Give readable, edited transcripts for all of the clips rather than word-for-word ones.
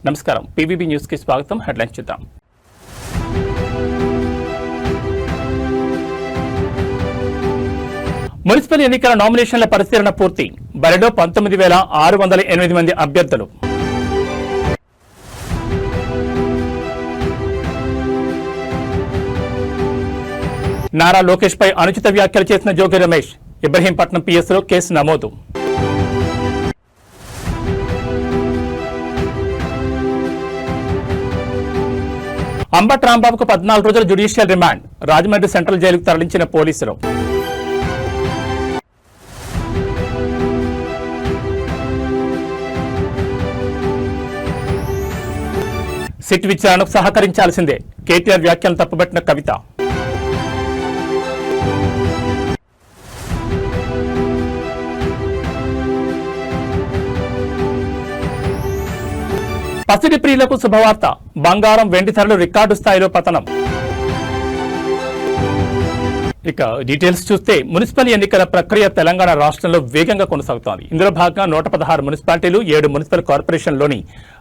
నమస్కారం, PVB news కి స్వాగతం. హెడ్లైన్స్ చూద్దాం. మున్సిపల్ ఎన్నికల నామినేషన్ల పరిశీలన పూర్తి. బరిలో 19,608 మంది అభ్యర్థులు. నారా లోకేష్ పై అనుచిత వ్యాఖ్యలు చేసిన జోగి రమేష్. ఇబ్రహీంపట్నం పిఎస్లో కేసు నమోదు. అంబట్ రాంబాబుకు 14 రోజుల జ్యుడిషియల్ రిమాండ్. రాజమండ్రి సెంట్రల్ జైలుకు తరలించిన పోలీసులు. సిట్ విచారణకు సహకరించాల్సిందే. కేటీఆర్ వ్యాఖ్యలను తప్పుబట్టిన కవిత. పసిడి ప్రియులకు శుభవార్త. బంగారం, వెండి ధరలు రికార్డు స్థాయిలో పతనం. ఇక డీటెయిల్స్ చూస్తే మున్సిపల్ ఎన్నికల ప్రక్రియ తెలంగాణ రాష్ట్రంలో వేగంగా కొనసాగుతోంది. ఇందులో భాగంగా 116 మున్సిపాలిటీలు, 7 మున్సిపల్ కార్పొరేషన్లోని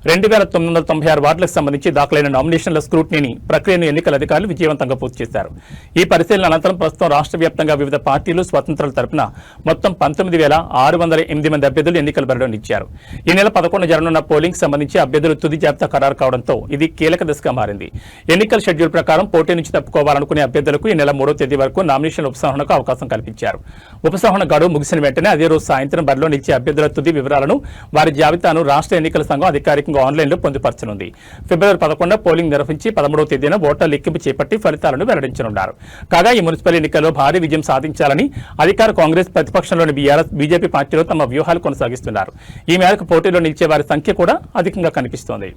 2,996 వార్డులకు సంబంధించి దాఖలైన నామినేషన్ల స్క్రూటినీని ప్రక్రియను ఎన్నికల అధికారులు విజయవంతంగా పూర్తి చేశారు. ఈ పరిశీలన అనంతరం ప్రస్తుతం రాష్ట్ర వ్యాప్తంగా వివిధ పార్టీలు, స్వతంత్రాల తరపున మొత్తం 19,608 మంది అభ్యర్థులు ఎన్నికల బరిలో నిలిచారు. ఈ నెల 11 జరగనున్న పోలింగ్ సంబంధించి అభ్యర్థులు తుది జాబితా ఖరారు కావడంతో ఇది కీలక దశగా మారింది. ఎన్నికల షెడ్యూల్ ప్రకారం పోటీ నుంచి తప్పుకోవాలనుకునే అభ్యర్థులకు ఈ నెల 3వ తేదీ వరకు నామినేషన్ల ఉపసంహరణకు అవకాశం కల్పించారు. ఉపసంహరణ గడువు ముగిసిన వెంటనే అదే రోజు సాయంత్రం బరిలో నిలిచే అభ్యర్థుల తుది వివరాలను, వారి జాబితాను రాష్ట్ర ఎన్నికల సంఘం అధికారికంగా ఆన్లైన్లో పొందుపరచనుంది. ఫిబ్రవరి 11 పోలింగ్ నిర్వహించి 13వ తేదీన ఓట్ల లెక్కింపు చేపట్టి ఫలితాలను వెల్లడించనున్నారు. కాగా ఈ మున్సిపల్ ఎన్నికల్లో భారీ విజయం సాధించాలని అధికార కాంగ్రెస్, ప్రతిపక్షంలోని బీఆర్ఎస్, బీజేపీ పార్టీలు తమ వ్యూహాలు కొనసాగిస్తున్నారు. ఈ మేరకు పోటీలో నిలిచే వారి సంఖ్య కూడా అధికంగా కనిపిస్తోంది.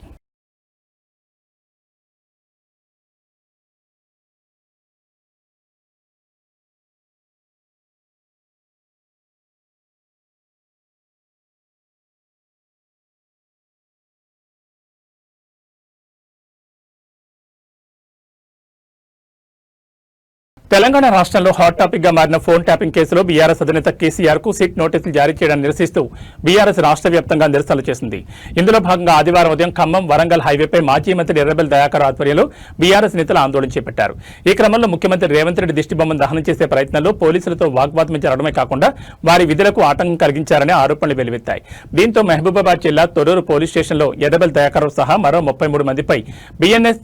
తెలంగాణ రాష్ట్రంలో హాట్ టాపిక్ గా మారిన ఫోన్ ట్యాపింగ్ కేసులో బీఆర్ఎస్ అధినేత కేసీఆర్ కు సిట్ నోటీసులు జారీ చేయడాన్ని నిరసిస్తూ బీఆర్ఎస్ రాష్ట్ర వ్యాప్తంగా నిరసనలు చేసింది. ఇందులో భాగంగా ఆదివారం ఉదయం ఖమ్మం, వరంగల్ హైవేపై మాజీ మంత్రి ఎర్రబెల్లి దయాకర్ ఆధ్వర్యంలో బీఆర్ఎస్ నేతలు ఆందోళన చేపట్టారు. ఈ క్రమంలో ముఖ్యమంత్రి రేవంత్ రెడ్డి దిష్టిబొమ్మను దహనం చేసే ప్రయత్నంలో పోలీసులతో వాగ్వాదం జరగడమే కాకుండా వారి విధులకు ఆటంకం కలిగించారనే ఆరోపణలు వెలువెత్తాయి. దీంతో మహబూబాబాద్ జిల్లా తొర్రూరు పోలీస్ స్టేషన్లో ఎర్రబెల్లి దయాకర్ సహా మరో 33 మందిపై బీఎన్ఎస్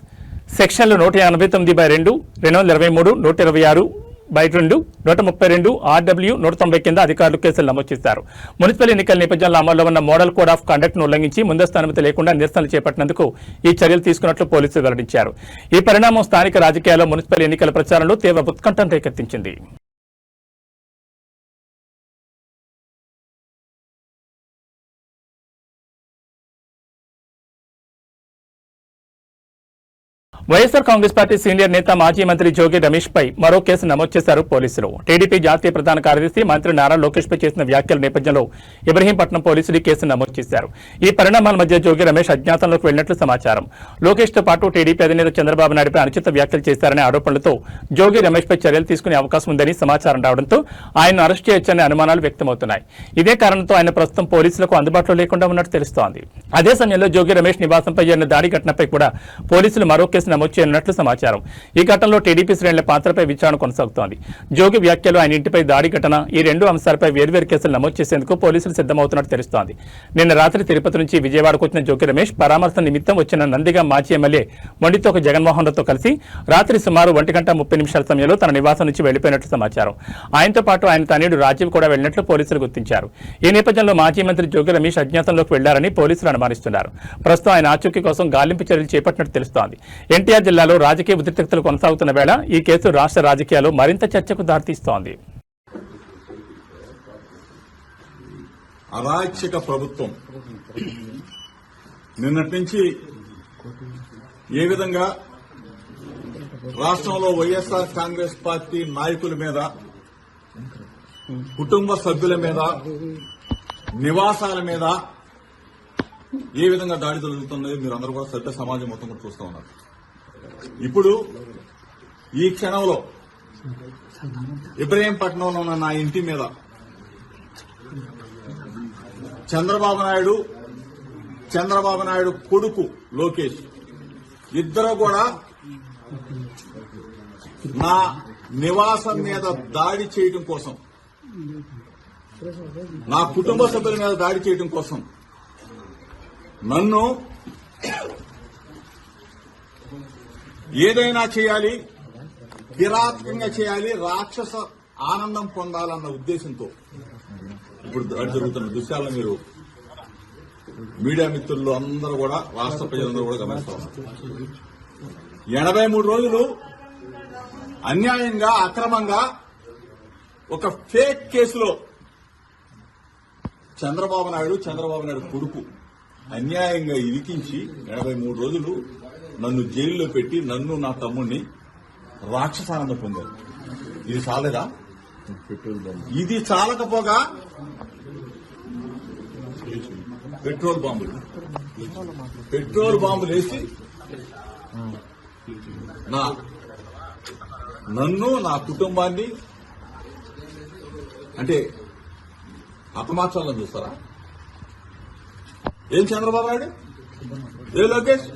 సెక్షన్లు 189/2, 223, 126/2, 132, RW 190 కింద అధికారులు కేసులు నమోదు చేశారు. మున్సిపల్ ఎన్నికల నేపథ్యంలో అమల్లో ఉన్న మోడల్ కోడ్ ఆఫ్ కండక్ట్ ను ఉల్లంఘించి ముందస్తు అనుమతి లేకుండా నిరసనలు చేపట్టినందుకు ఈ చర్యలు తీసుకున్నట్లు పోలీసులు వెల్లడించారు. ఈ పరిణామం స్థానిక రాజకీయాల్లో మున్సిపల్ ఎన్నికల ప్రచారంలో తీవ్ర ఉత్కంఠను రేకెత్తించింది. వైఎస్ఆర్ కాంగ్రెస్ పార్టీ సీనియర్ నేత, మాజీ మంత్రి జోగి రమేష్ పై మరో కేసు నమోదు చేశారు పోలీసులు. టీడీపీ జాతీయ ప్రధాన కార్యదర్శి మంత్రి నారా లోకేష్ పై చేసిన వ్యాఖ్యల నేపథ్యంలో ఇబ్రహీంపట్నం పోలీసులు కేసు నమోదు చేశారు. ఈ పరిణామాల మధ్య జోగి రమేష్ అజ్ఞాతంలోకి వెళ్లినట్లు సమాచారం. లోకేష్ తో పాటు టీడీపీ అధినేత చంద్రబాబు నాయుడుపై అనుచిత వ్యాఖ్యలు చేశారనే ఆరోపణలతో జోగి రమేష్ పై చర్యలు తీసుకునే అవకాశం ఉందని సమాచారం రావడంతో ఆయన్ను అరెస్ట్ చేయొచ్చనే అనుమానాలు వ్యక్తమవుతున్నాయి. ఇదే కారణంతో ఆయన ప్రస్తుతం పోలీసులకు అందుబాటులో లేకుండా ఉన్నట్టు తెలుస్తోంది. అదే సమయంలో జోగి రమేష్ నివాసంపై జరిగిన దాడి ఘటనపై కూడా పోలీసులు మరో కేసు నమోదు చేయనున్నట్లు సమాచారం. ఈ ఘటనలో టీడీపీ శ్రేణుల పాత్రపై విచారణ కొనసాగుతోంది. జోగి వ్యాఖ్యలు, ఆయన ఇంటిపై దాడి ఘటన, ఈ 2 అంశాలపై వేర్వేరు కేసులు నమోదు చేసేందుకు పోలీసులు సిద్దమవుతున్నట్టు తెలుస్తోంది. నిన్న రాత్రి తిరుపతి నుంచి విజయవాడకు వచ్చిన జోగి రమేష్ పరామర్శ నిమిత్తం వచ్చిన నందిగాం మాజీ ఎమ్మెల్యే మొండితోక జగన్మోహన్ రావుతో కలిసి రాత్రి సుమారు 1:30 సమయంలో తన నివాసం నుంచి వెళ్లిపోయినట్లు సమాచారం. ఆయనతో పాటు ఆయన తనయుడు రాజీవ్ కూడా వెళ్లినట్లు పోలీసులు గుర్తించారు. ఈ నేపథ్యంలో మాజీ మంత్రి జోగి రమేష్ అజ్ఞాతంలోకి వెళ్లారని పోలీసులు అనుమానిస్తున్నారు. ప్రస్తుతం ఆయన ఆచూకీ కోసం గాలింపు చర్యలు చేపట్టినట్టు తెలుస్తోంది. ఎన్టీఆర్ జిల్లాలో రాజకీయ ఉద్రిక్తతలు కొనసాగుతున్న వేళ ఈ కేసు రాష్ట్ర రాజకీయాల్లో మరింత చర్చకు దారితీస్తోంది. అరాచక ప్రభుత్వం నిన్నటి నుంచి ఏ విధంగా రాష్ట్రంలో వైఎస్ఆర్ కాంగ్రెస్ పార్టీ నాయకుల మీద, కుటుంబ సభ్యుల మీద, నివాసాల మీద ఏ విధంగా దాడి జరుగుతున్నాయో మీరు అందరూ కూడా సభ్య సమాజం మొత్తం కూడా చూస్తూ ఉన్నారు. ఇప్పుడు ఈ క్షణంలో ఇబ్రహీంపట్నంలో ఉన్న నా ఇంటి మీద చంద్రబాబు నాయుడు చంద్రబాబు నాయుడు కొడుకు లోకేష్ ఇద్దరు కూడా నా నివాసం మీద దాడి చేయడం కోసం, నా కుటుంబ సభ్యుల మీద దాడి చేయడం కోసం నన్ను ఏదైనా చేయాలి, కిరాతకంగా చేయాలి, రాక్షస ఆనందం పొందాలన్న ఉద్దేశంతో ఇప్పుడు దాడి జరుగుతున్న దృశ్యాలను మీరు మీడియా మిత్రులు అందరూ కూడా, రాష్ట్ర ప్రజలందరూ కూడా గమనిస్తున్నారు. 83 రోజులు అన్యాయంగా, అక్రమంగా ఒక ఫేక్ కేసులో చంద్రబాబు నాయుడు కొడుకు అన్యాయంగా ఇరికించి 83 రోజులు నన్ను జైల్లో పెట్టి నన్ను నా తమ్ముడిని రాక్షసానందం పొందారు. ఇది చాలేదా? ఇది చాలకపోగా పెట్రోల్ బాంబులు వేసి నన్ను నా కుటుంబాన్ని అంటే హతమార్చాలని చూస్తారా? ఏం చంద్రబాబు నాయుడు, ఏ లోకేష్,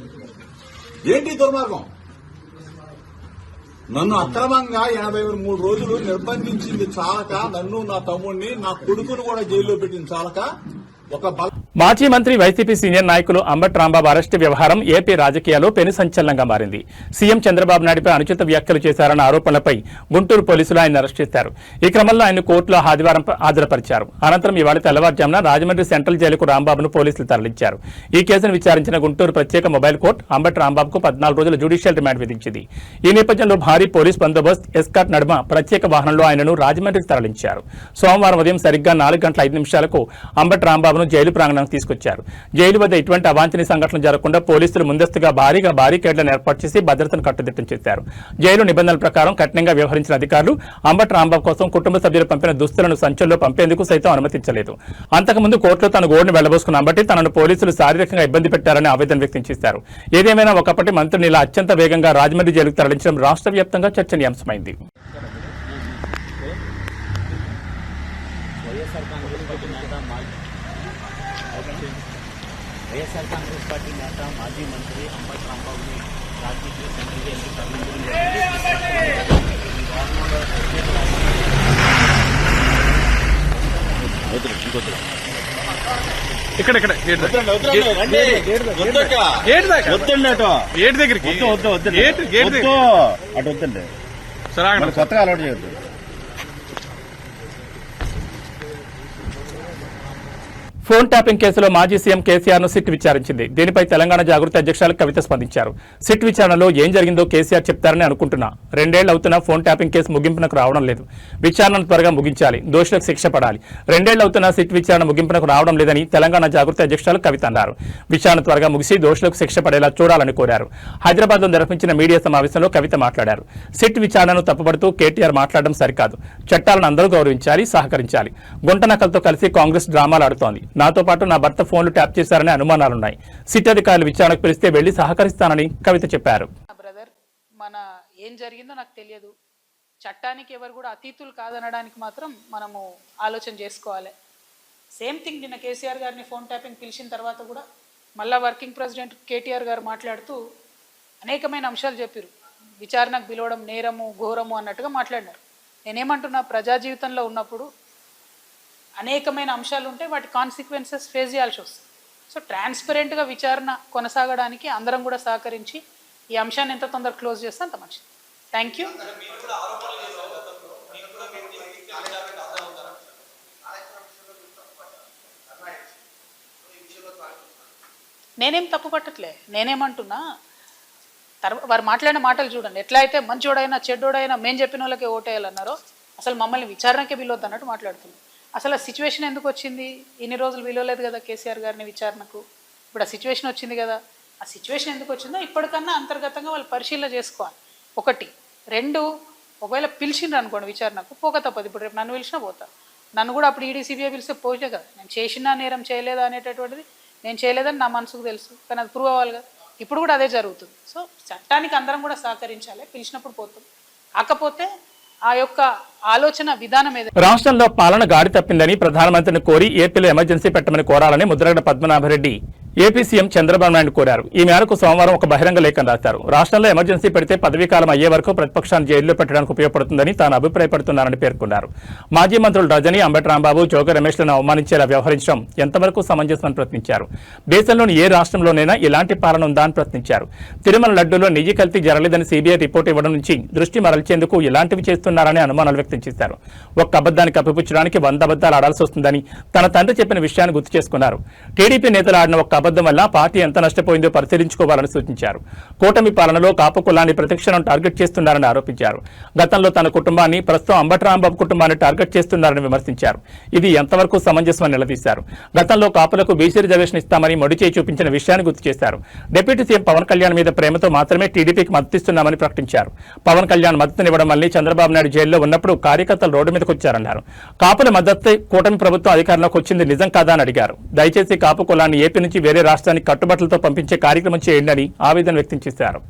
ఏంటి దుర్మార్గం? నన్ను అక్రమంగా 83 రోజులు నిర్బంధించింది చాలక, నన్ను నా తమ్ముడిని నా కొడుకును కూడా జైల్లో పెట్టింది చాలక ఒక మాజీ మంత్రి వైసీపీ సీనియర్ నాయకులు అంబటి రాంబాబు అరెస్టు వ్యవహారం ఏపీ రాజకీయాల్లో పెను సంచలనంగా మారింది. సీఎం చంద్రబాబు నాయుడుపై అనుచిత వ్యాఖ్యలు చేశారన్న ఆరోపణలపై గుంటూరు పోలీసులు ఆయన అరెస్ట్ చేశారు. ఈ క్రమంలో ఆయన కోర్టులో ఆదివారం హాజరుపరిచారు. అనంతరం ఇవాళ తెల్లవారుజామున రాజమండ్రి సెంట్రల్ జైలుకు రాంబాబును పోలీసులు తరలించారు. ఈ కేసును విచారించిన గుంటూరు ప్రత్యేక మొబైల్ కోర్టు అంబటి రాంబాబుకు 14 రోజుల జ్యుడిషియల్ రిమాండ్ విధించింది. ఈ నేపథ్యంలో భారీ పోలీస్ బందోబస్తు, ఎస్కార్ట్ నడుమ ప్రత్యేక వాహనంలో ఆయనను రాజమండ్రికి తరలించారు. సోమవారం ఉదయం సరిగ్గా 4:05 అంబటి రాంబాబును జైలు ప్రాంగణానికి తీసుకొచ్చారు. జైలు వద్ద ఇటువంటి అవాంఛనీయ సంఘటనలు జరగకుండా పోలీసులు ముందస్తుగా భారీగా బారికేడ్లను ఏర్పాటు చేసి భద్రతను కట్టుదిట్టం చేశారు. జైలు నిబంధనల ప్రకారం కఠినంగా వ్యవహరించిన అధికారులు అంబటి రాంబాబు కోసం కుటుంబ సభ్యులు పంపిన దుస్తులను సంచుల్లో పంపేందుకు సైతం అనుమతించలేదు. అంతకుముందు కోర్టులో తన గోడును వెళ్లబోసుకున్న అంబటి తనను పోలీసులు శారీరకంగా ఇబ్బంది పెట్టారని ఆవేదన వ్యక్తం చేశారు. ఏదేమైనా ఒకప్పటి మంత్రిని ఇలా అత్యంత వేగంగా రాజమండ్రి జైలుకు తరలించడం రాష్ట్ర వ్యాప్తంగా చర్చనీయాంశమైంది. వైఎస్ఆర్ కాంగ్రెస్ పార్టీ నేత మాజీ మంత్రి అంబటి రాంబాబుని రాజకీయ సెంట్రల్ జైలుకి తరలించడం కొత్తగా అలవాటు చేయొద్దు. ఫోన్ ట్యాపింగ్ కేసులో మాజీ సీఎం కేసీఆర్ ను సిట్ విచారించింది. దీనిపై తెలంగాణ జాగృతి అధ్యక్షులు కవిత స్పందించారు. సిట్ విచారణలో ఏం జరిగిందో కేసీఆర్ చెప్తారని అనుకుంటున్నా. 2 ఏళ్లు అవుతున్నా ఫోన్ ట్యాపింగ్ కేసు ముగింపునకు రావడం లేదు. విచారణను త్వరగా ముగించాలి, దోషులకు శిక్ష పడాలి. 2 ఏళ్లు అవుతున్నా సిట్ విచారణ ముగింపునకు రావడం లేదని తెలంగాణ జాగృతి అధ్యక్షులు కవిత అన్నారు. విచారణ త్వరగా ముగిసి దోషులకు శిక్ష పడేలా చూడాలని కోరారు. హైదరాబాద్ లో నిర్వహించిన మీడియా సమావేశంలో కవిత మాట్లాడారు. సిట్ విచారణను తప్పుపడుతూ కేటీఆర్ మాట్లాడడం సరికాదు. చట్టాలను అందరూ గౌరవించాలి, సహకరించాలి. గుంట నకలతో కలిసి కాంగ్రెస్ డ్రామాలు ఆడుతోంది. నాతో పాటు నా భర్త ఫోన్లు ట్యాప్ చేశారనే అనుమానాలున్నాయి. సిట్ అధికారులు విచారణకు పిలిస్తే వెళ్లి సహకరిస్తానని కవిత చెప్పారు. బ్రదర్, మన ఏం జరిగిందో నాకు తెలియదు. చట్టానికి ఎవరు కూడా అతీతులు కాదనడానికి మాత్రం మనము ఆలోచన చేసుకోవాలి. సేమ్ థింగ్ నిన్న కేసీఆర్ గారిని ఫోన్ ట్యాపింగ్ పిలిచిన తర్వాత కూడా మళ్ళా వర్కింగ్ ప్రెసిడెంట్ కేటీఆర్ గారు మాట్లాడుతూ అనేకమైన అంశాలు చెప్పారు. విచారణకు పిలవడం నేరము, ఘోరము అన్నట్టుగా మాట్లాడినారు. నేనేమంటున్నా, ప్రజా జీవితంలో ఉన్నప్పుడు అనేకమైన అంశాలు ఉంటాయి, వాటి కాన్సిక్వెన్సెస్ ఫేస్ చేయాల్సి వస్తుంది. సో ట్రాన్స్పరెంట్గా విచారణ కొనసాగడానికి అందరం కూడా సహకరించి ఈ అంశాన్ని ఎంత తొందరగా క్లోజ్ చేస్తే అంత మంచిది. Thank you. నేనేం తప్పు పట్టట్లే. నేనేమంటున్నా, వారు మాట్లాడిన మాటలు చూడండి. ఎట్లా అయితే మంచోడైనా చెడ్డోడైనా మేము చెప్పిన వాళ్ళకే ఓటేయాలన్నారో అసలు మమ్మల్ని విచారణకే పిలవద్దు అన్నట్టు మాట్లాడుతున్నాం. అసలు ఆ సిచ్యువేషన్ ఎందుకు వచ్చింది? ఇన్ని రోజులు పిలవలేదు కదా కేసీఆర్ గారిని విచారణకు. ఇప్పుడు ఆ సిచ్యువేషన్ వచ్చింది కదా. ఆ సిచ్యువేషన్ ఎందుకు వచ్చిందో ఇప్పటికన్నా అంతర్గతంగా వాళ్ళు పరిశీలన చేసుకోవాలి. 1. 2, ఒకవేళ పిలిచిండ్రు అనుకోండి విచారణకు, పోక తప్పదు. ఇప్పుడు రేపు నన్ను పిలిచినా పోతా. నన్ను కూడా అప్పుడు ఈడీ సిబిఐ పిలిస్తే పోతే కదా. నేను చేసినా నేరం చేయలేదా అనేటటువంటిది నేను చేయలేదని నా మనసుకు తెలుసు, కానీ అది ప్రూవ్ అవ్వాలి కదా. ఇప్పుడు కూడా అదే జరుగుతుంది. సో చట్టానికి అందరం కూడా సహకరించాలి. పిలిచినప్పుడు పోతాం. కాకపోతే ఆ యొక్క ఆలోచన విధానం ఏదైతే రాష్ట్రంలో పాలన గాడి తప్పిందని ప్రధానమంత్రిని కోరి ఏపీలో ఎమర్జెన్సీ పెట్టమని కోరాలని ముద్రగడ పద్మనాభరెడ్డి ఏపీ సీఎం చంద్రబాబు నాయుడు కోరారు. ఈ మేరకు సోమవారం ఒక బహిరంగ లేఖను రాశారు. రాష్ట్రంలో ఎమర్జెన్సీ పెడితే పదవీకాలం అయ్యే వరకు ప్రతిపక్షాన్ని జైల్లో పెట్టడానికి ఉపయోగపడుతుందని తాను అభిప్రాయపడుతున్నారని పేర్కొన్నారు. మాజీ మంత్రులు రజనీ, అంబటి రాంబాబు, జోగి రమేష్లను అవమానించేలా వ్యవహరించడం ఎంతవరకు సమంజసమని ప్రశ్నించారు. దేశంలోని ఏ రాష్ట్రంలోనైనా ఇలాంటి పాలన ఉందా అని ప్రశ్నించారు. తిరుమల లడ్డూలో నిజి కల్తీ జరగలేదని సీబీఐ రిపోర్టు ఇవ్వడం నుంచి దృష్టి మరల్చేందుకు ఇలాంటివి చేస్తున్నారని అనుమానాలు వ్యక్తం చేశారు. ఒక్క అబద్దాన్ని కప్పిపుచ్చడానికి 100 అబద్దాలు ఆడాల్సి వస్తుందని తన తండ్రి చెప్పిన విషయాన్ని గుర్తు చేసుకున్నారు. టీడీపీ నేతలు ఆడిన ఒక్క అబద్దం వల్ల పార్టీ ఎంత నష్టపోయిందో పరిశీలించుకోవాలని సూచించారు. కూటమి పాలనలో కాపు కులాన్ని ప్రతిక్షణం టార్గెట్ చేస్తున్నారని ఆరోపించారు. గతంలో తన కుటుంబాన్ని, ప్రస్తుతం అంబటి రాంబాబు కుటుంబాన్ని టార్గెట్ చేస్తున్నారని విమర్శించారు. ఇది ఎంతవరకు సమంజసమని నిలదీశారు. గతంలో కాపులకు బీసీ రిజర్వేషన్ ఇస్తామని మొడిచేయి చూపించిన విషయాన్ని గుర్తు చేశారు. డిప్యూటీ సీఎం పవన్ కళ్యాణ్ మీద ప్రేమతో మాత్రమే టీడీపీకి మద్దతిస్తున్నామని ప్రకటించారు. పవన్ కళ్యాణ్ మద్దతునివ్వడం వల్లే చంద్రబాబు నాయుడు జైల్లో ఉన్నప్పుడు కార్యకర్తలు రోడ్డు మీదకు వచ్చారన్నారు. కాపుల మద్దతు కూటమి ప్రభుత్వం అధికారంలోకి వచ్చింది నిజం కాదా అని అడిగారు. దయచేసి కాపు కులాన్ని ఏపీ నుంచి వేరే రాష్ట్రానికి కట్టుబట్టలతో పంపించే కార్యక్రమం చేయండి అని ఆవేదన వ్యక్తం చేశారు.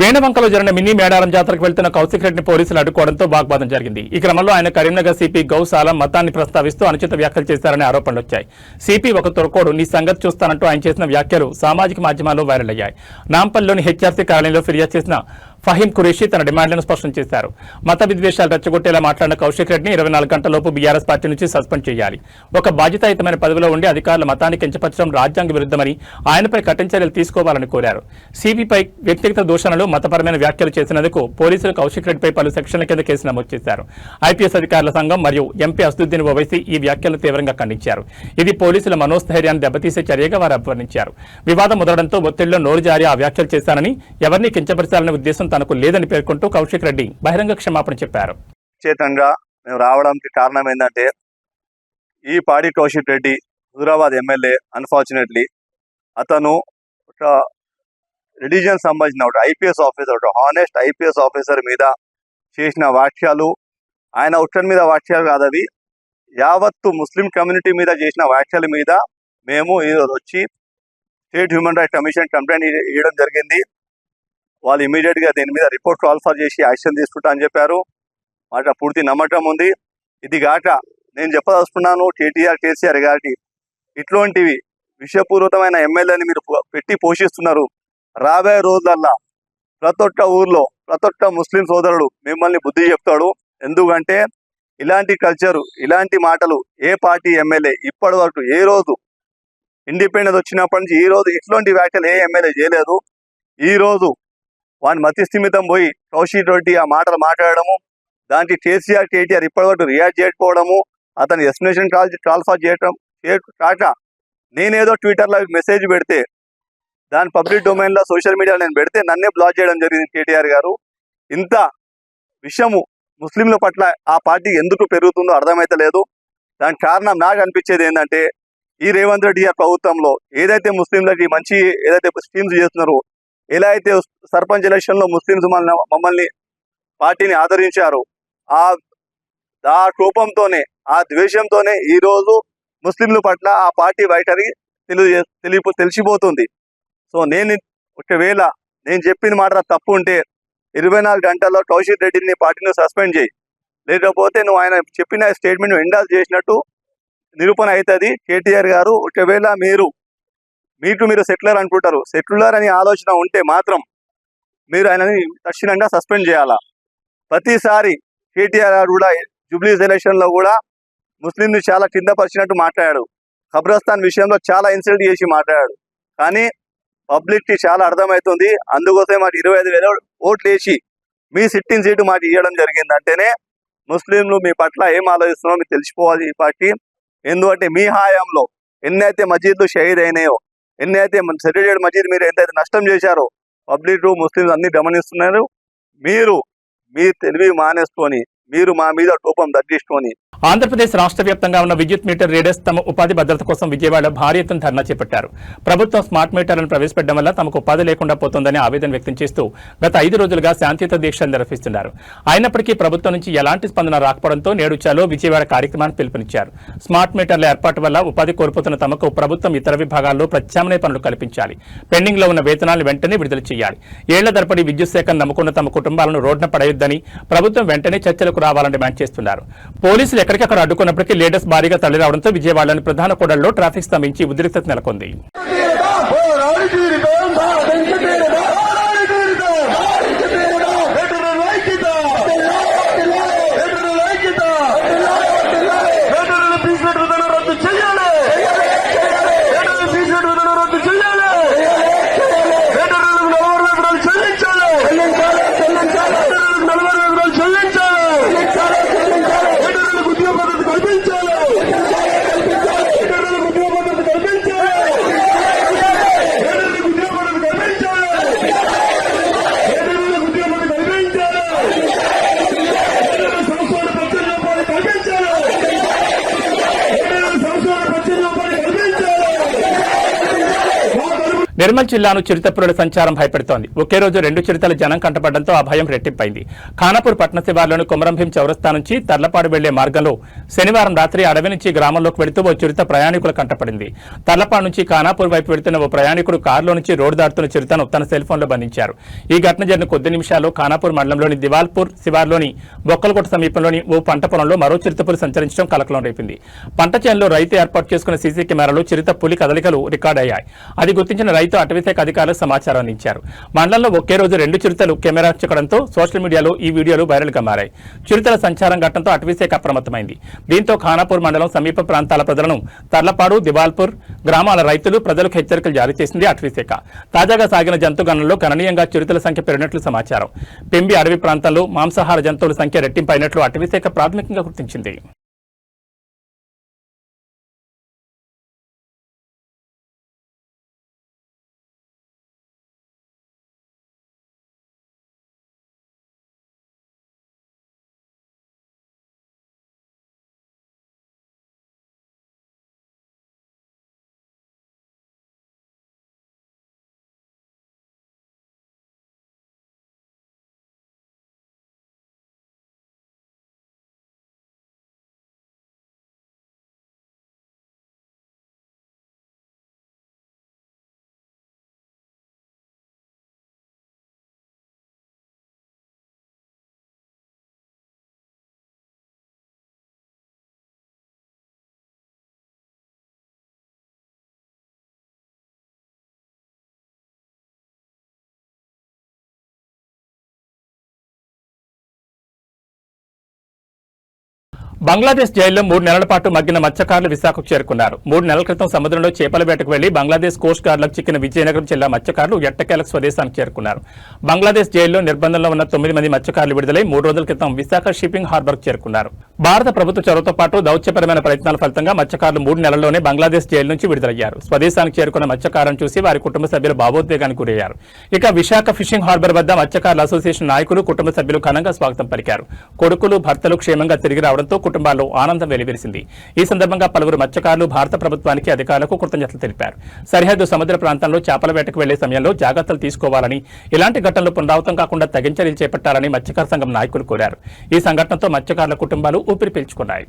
వేణవంకలో జరిగిన మినీ మేడారం జాతరకు వెళ్తున్న కౌశిక్ రెడ్డిని పోలీసులు అడ్డుకోవడంతో వాగ్వాదం జరిగింది. ఈ క్రమంలో ఆయన కరీంనగర్ సిపి గౌసాలం మతాన్ని ప్రస్తావిస్తూ అనుచిత వ్యాఖ్యలు చేశారనే ఆరోపణలు వచ్చాయి. సిపి ఒక తొరకోడు నీ సంగతి చూస్తానంటూ ఆయన చేసిన వ్యాఖ్యలు సామాజిక మాధ్యమాల్లో వైరల్ అయ్యాయి. నాంపల్లిలోని హెచ్ఆర్సీ కార్యాలయంలో ఫిర్యాదు చేసిన ఫహీం ఖురేషీ తన డిమాండ్లను స్పష్టం చేశారు. మత విద్వేషాలు రెచ్చగొట్టేలా మాట్లాడిన కౌశిక్ రెడ్డిని 24 గంటలలోపు బీఆర్ఎస్ పార్టీ నుంచి సస్పెండ్ చేయాలి. ఒక బాధ్యతాయుతమైన పదవిలో ఉండి అధికారుల మతాన్ని కించపరచడం రాజ్యాంగ విరుద్ధమని, ఆయనపై కఠిన చర్యలు తీసుకోవాలని కోరారు. సిబిపై వ్యక్తిగత దూషణలు, మతపరమైన వ్యాఖ్యలు చేసినందుకు పోలీసులు కౌశిక్ రెడ్డిపై పలు సెక్షన్ల కింద కేసు నమోదు చేశారు. ఐపీఎస్ అధికారుల సంఘం మరియు ఎంపీ అసదుద్దీన్ ఓవైసీ ఈ వ్యాఖ్యలను తీవ్రంగా ఖండించారు. ఇది పోలీసుల మనోస్థైర్యాన్ని దెబ్బతీసే చర్యగా వారు అభివర్ణించారు. వివాదం ముదరడంతో ఒత్తిడిలో నోరు జారి ఆ వ్యాఖ్యలు చేశానని, ఎవరిని కించపరచాలనే ఉద్దేశం తనకు లేదని పేర్కొంటూ కౌశిక్ రెడ్డి బహిరంగ క్షమాపణ చెప్పారు. చేతంగా మేము రావడానికి కారణం ఏంటంటే ఈ పాడి కౌశిక్ రెడ్డి హుజురాబాద్ ఎమ్మెల్యే, అన్ఫార్చునేట్లీ అతను ఒక రిలీజియన్ సంబంధించిన ఒక ఐపీఎస్ ఆఫీసర్, ఒక హానెస్ట్ ఐపీఎస్ ఆఫీసర్ మీద చేసిన వ్యాఖ్యలు, ఆయన ఉత్తర్ మీద వ్యాఖ్యలు కాదు అవి, యావత్తు ముస్లిం కమ్యూనిటీ మీద చేసిన వ్యాఖ్యల మీద మేము ఈరోజు వచ్చి state human rights commission complaint ఇవ్వడం జరిగింది. వాళ్ళు ఇమీడియట్గా దీని మీద రిపోర్ట్ ట్రాన్స్ఫర్ చేసి యాక్షన్ తీసుకుంటా అని చెప్పారు. మాట పూర్తి నమ్మకం ఉంది. ఇది కాక నేను చెప్పదలుచుకున్నాను, కేసీఆర్ గారికి ఇట్లాంటివి విషపూరితమైన ఎమ్మెల్యేని మీరు పెట్టి పోషిస్తున్నారు. రాబోయే రోజులల్లా ప్రతి ఒక్క ఊర్లో ప్రతి ఒక్క ముస్లిం సోదరుడు మిమ్మల్ని బుద్ధి చెప్తాడు. ఎందుకంటే ఇలాంటి కల్చరు, ఇలాంటి మాటలు ఏ పార్టీ ఎమ్మెల్యే ఇప్పటి వరకు ఏ రోజు ఇండిపెండెన్స్ వచ్చినప్పటి నుంచి ఈ రోజు ఇట్లాంటి వ్యాఖ్యలు ఏ ఎమ్మెల్యే చేయలేదు. ఈ రోజు వాని మతి స్థిమితం పోయి కౌశిక్ రెడ్డి ఆ మాటలు మాట్లాడము, దానికి కేటీఆర్ ఇప్పటివరకు రియాక్ట్ చేయకపోవడము, అతని ఎక్స్ప్లెనేషన్ ట్రాన్స్ఫర్ చేయడం కాక నేనేదో ట్విట్టర్లో మెసేజ్ పెడితే దాని పబ్లిక్ డొమైన్లో సోషల్ మీడియాలో నేను పెడితే నన్నే బ్లాక్ చేయడం జరిగింది కేటీఆర్ గారు. ఇంత విషయము ముస్లింల పట్ల ఆ పార్టీ ఎందుకు పెరుగుతుందో అర్థమైతలేదు. దానికి కారణం నాకు అనిపించేది ఏంటంటే ఈ రేవంత్ రెడ్డి గారి ప్రభుత్వంలో ఏదైతే ముస్లింలకి మంచి ఏదైతే స్కీమ్స్ చేస్తున్నారో, ఎలా అయితే సర్పంచ్ ఎలక్షన్లో ముస్లింస్ మమ్మల్ని పార్టీని ఆదరించారు, ఆ కోపంతోనే ఆ ద్వేషంతోనే ఈరోజు ముస్లింల పట్ల ఆ పార్టీ వైఖరి తెలిసిపోతుంది. సో నేను ఒకవేళ నేను చెప్పిన మాట తప్పు ఉంటే 24 గంటల్లో కౌశిక్ రెడ్డిని పార్టీని సస్పెండ్ చేయి, లేకపోతే నువ్వు ఆయన చెప్పిన స్టేట్మెంట్ ఎండాల్స్ చేసినట్టు నిరూపణ అవుతుంది. కేటీఆర్ గారు ఒకవేళ మీరు సెటిలర్ అనుకుంటారు, సెటిలర్ అని ఆలోచన ఉంటే మాత్రం మీరు ఆయనని తక్షణంగా సస్పెండ్ చేయాలా. ప్రతిసారి కేటీఆర్ గారు కూడా జూబ్లీస్ ఎలక్షన్లో కూడా ముస్లింని చాలా కిందపరిచినట్టు మాట్లాడాడు. ఖబ్రస్థాన్ విషయంలో చాలా ఇన్సల్ట్ చేసి మాట్లాడాడు. కానీ పబ్లిక్కి చాలా అర్థమవుతుంది. అందుకోసమే మాకు 25,000 ఓట్లు వేసి మీ సిట్టింగ్ సీటు మాకు ఇవ్వడం జరిగింది. అంటేనే ముస్లింలు మీ పట్ల ఏం ఆలోచిస్తున్నారో మీకు తెలిసిపోవాలి ఈ పార్టీ. ఎందుకంటే మీ హయాంలో ఎన్నైతే మసీదులు షహీద్ అయినాయో, ఎన్నైతే సెటిల్డ్ మసీద్ మీరు ఎంతైతే నష్టం చేశారో పబ్లిక్ ముస్లింస్ అన్ని గమనిస్తున్నారు. మీరు మీ తెలివి మానేసుకొని మీరు మా మీద కోపం తగ్గించుకొని ఆంధ్రప్రదేశ్ రాష్ట్ర వ్యాప్తంగా ఉన్న విద్యుత్ మీటర్ రీడర్స్ తమ ఉపాధి భద్రత కోసం విజయవాడలో భారీ ఎత్తున ధర్నా చేపట్టారు. ప్రభుత్వం స్మార్ట్ మీటర్లను ప్రవేశపెట్టడం వల్ల తమకు ఉపాధి లేకుండా పోతుందని ఆవేదన వ్యక్తం చేస్తూ గత 5 రోజులుగా శాంతియుత దీక్షలు నిర్వహిస్తున్నారు. అయినప్పటికీ ప్రభుత్వం నుంచి ఎలాంటి స్పందన రాకపోవడంతో నేడు చలో విజయవాడ కార్యక్రమాన్ని పిలుపునిచ్చారు. స్మార్ట్ మీటర్ల ఏర్పాటు వల్ల ఉపాధి కోల్పోతున్న తమకు ప్రభుత్వం ఇతర విభాగాల్లో ప్రత్యామ్నాయ పనులు కల్పించాలి. పెండింగ్ లో ఉన్న వేతనాలను వెంటనే విడుదల చేయాలి. ఏళ్ల తరబడి విద్యుత్ శాఖను నమ్ముకున్న తమ కుటుంబాలను రోడ్డున పడేయొద్దని ప్రభుత్వం వెంటనే చర్చలకు రావాలని డిమాండ్ చేస్తున్నారు. పోలీసులు ఎక్కడికక్కడ అడ్డుకున్నప్పటికీ లీడర్స్ భారీగా తరలిరావడంతో విజయవాడలోని ప్రధాన కూడళ్లలో ట్రాఫిక్ స్తంభించి ఉద్రిక్తత నెలకొంది. నిర్మల్ జిల్లాను చిరుతపురుల సంచారం భయపెడుతోంది. ఒకే రోజు 2 చిరుతల జనం కంటపడడంతో ఆ భయం రెట్టింపైంది. ఖానాపూర్ పట్టణ శివార్లోని కొమరంభీం చౌరస్తా నుంచి తర్లపాడు వెళ్లే మార్గంలో శనివారం రాత్రి అడవి నుంచి గ్రామంలోకి వెళుతూ ఓ చిరుత ప్రయాణికుల కంటపడింది. తర్లపాడు నుంచి ఖానాపూర్ వైపు వెళుతున్న ఓ ప్రయాణికుడు కారులో నుంచి రోడ్డు దాటుతున్న చిరుతను తన సెల్ ఫోన్లో బంధించారు. ఈ ఘటన జరిగిన కొద్ది నిమిషాల్లో ఖానాపూర్ మండలంలోని దివాల్పూర్ శివార్లోని బొక్కలకోట సమీపంలోని ఓ పంట పొలంలో మరో చిరుతపులి సంచరించడం కలకలం రేపింది. పంట చేనులో రైతు ఏర్పాటు చేసుకున్న సీసీ కెమెరాలో చిరుత పులి కదలికలు రికార్డయ్యాయి. అది గుర్తించిన రైతు అటవీశాఖ అధికారులకు సమాచారం అందించారు. మండలంలో ఒకే రోజు 2 చిరుతలు కెమెరా చిక్కడంతో సోషల్ మీడియాలో ఈ వీడియోలు వైరల్ గా మారాయి. చిరుతల సంచారం ఘటనతో అటవీశాఖ అప్రమత్తమైంది. దీంతో ఖానాపూర్ మండలం సమీప ప్రాంతాల ప్రజలను తర్లపాడు దివాల్పూర్ గ్రామాల రైతులు ప్రజలకు హెచ్చరికలు జారీ చేసింది అటవీశాఖ. తాజాగా సాగిన జంతు గణనలో గణనీయంగా చిరుతల సంఖ్య పెరిగినట్లు సమాచారం. పెంబి అడవి ప్రాంతాల్లో మాంసాహార జంతువుల సంఖ్య రెట్టింపైనట్లు అటవీశాఖ ప్రాథమికంగా గుర్తించింది. బంగ్లాదేశ్ జైల్లో 3 నెలల పాటు మగ్గిన మత్స్యకారులు విశాఖకు చేరుకున్నారు. 3 నెలల క్రితం సముద్రంలో చేపల వేటకు వెళ్లి బంగ్లాదేశ్ కోస్ట్ గార్డులకు చిక్కిన విజయనగరం జిల్లా మత్స్యకారులు ఎట్టకేలకు స్వదేశానికి చేరుకున్నారు. బంగ్లాదేశ్ జైల్లో నిర్బంధంలో ఉన్న 9 మంది మత్స్యకారులు విడుదలై 3 రోజుల క్రితం విశాఖ షిప్పింగ్ హార్బర్కు చేరుకున్నారు. భారత ప్రభుత్వ చొరవతో పాటు దౌత్యపరమైన ప్రయత్నాల ఫలితంగా మత్స్యకారులు 3 నెలల్లోనే బంగ్లాదేశ్ జైలు నుంచి విడుదలయ్యారు. స్వదేశానికి చేరుకున్న మత్స్యకారులను చూసి వారి కుటుంబ సభ్యులు భావోద్వేగానికి గురయ్యారు. ఇక విశాఖ ఫిషింగ్ హార్బర్ వద్ద మత్స్యకారుల అసోసియేషన్ నాయకులు కుటుంబ సభ్యులు ఘనంగా స్వాగతం పలికారు. కొడుకులు భర్తలు క్షేమంగా తిరిగి రావడంతో కుటుంబాల్లో ఆనందం వెలివిరిసింది. ఈ సందర్భంగా పలువురు మత్స్యకారులు భారత ప్రభుత్వానికి అధికారులకు కృతజ్ఞతలు తెలిపారు. సరిహద్దు సముద్ర ప్రాంతంలో చేపల వేటకు వెళ్లే సమయంలో జాగ్రత్తలు తీసుకోవాలని, ఇలాంటి ఘటనలు పునరావృతం కాకుండా తగిన చర్యలు చేపట్టాలని మత్స్యకార సంఘం నాయకులు కోరారు. ఈ సంఘటనతో మత్స్యకారుల కుటుంబాలు ఊపిరి పీల్చుకున్నాయి.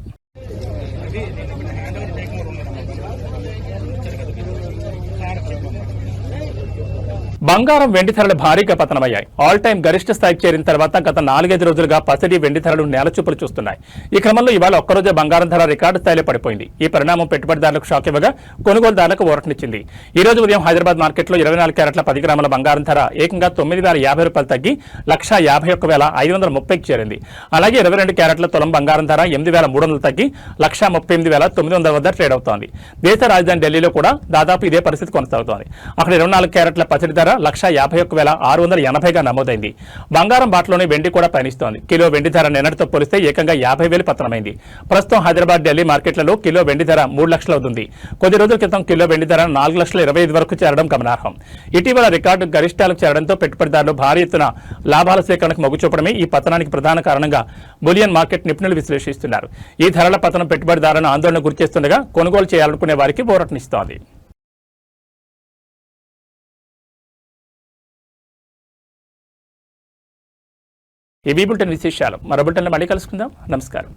బంగారం వెండి ధరలు భారీగా పతనమయ్యాయి. ఆల్ టైం గరిష్ట స్థాయికి చేరిన తర్వాత గత 4-5 రోజులుగా పసిడి వెండి ధరలు నేలచూపులు చూస్తున్నాయి. ఈ క్రమంలో ఇవాళ ఒక్కరోజే బంగారం ధర రికార్డు స్థాయిలో పడిపోయింది. ఈ పరిణామం పెట్టుబడిదారులకు షాక్ ఇవ్వగా కొనుగోలుదారులకు ఊరటనిచ్చింది. ఈ రోజు ఉదయం హైదరాబాద్ మార్కెట్లో 24 క్యారెట్ల 10 గ్రాముల బంగారం ధర ఏకంగా 9,050 రూపాయలు తగ్గి 1,51,530కి చేరింది. అలాగే 22 క్యారెట్ల తులం బంగారం ధర 8,300 తగ్గి 1,38,900 వద్ద ట్రేడ్ అవుతోంది. దేశ రాజధాని ఢిల్లీలో కూడా దాదాపు ఇదే పరిస్థితి కొనసాగుతోంది. అక్కడ 24 క్యారెట్ల పసిడి ధర 1,51,680గా నమోదైంది. బంగారం బాటలోని వెండి కూడా పయనిస్తోంది. కిలో వెండి ధర నిన్నటితో పోలిస్తే ఏకంగా 50,000 పతనమైంది. ప్రస్తుతం హైదరాబాద్, ఢిల్లీ మార్కెట్లలో కిలో వెండి ధర 3 లక్షలు అవుతుంది. కొద్ది రోజుల క్రితం కిలో వెండి ధర 4,25,000 వరకు చేరడం గమనార్హం. ఇటీవల రికార్డు గరిష్టాలకు చేరడంతో పెట్టుబడిదారులు భారీ ఎత్తున లాభాల సేకరణకు మొగ్గు చూపడమే ఈ పతనానికి ప్రధాన కారణంగా బులియన్ మార్కెట్ నిపుణులు విశ్లేషిస్తున్నారు. ఈ ధరల పతనం పెట్టుబడిదారులను ఆందోళన గురిచేస్తుండగా కొనుగోలు చేయాలనుకునే వారికి ఊరటనిస్తోంది. ఈ బులెటిన్ విశేషాలు మరో బులెటిన్లో మళ్ళీ కలుసుకుందాం. నమస్కారం.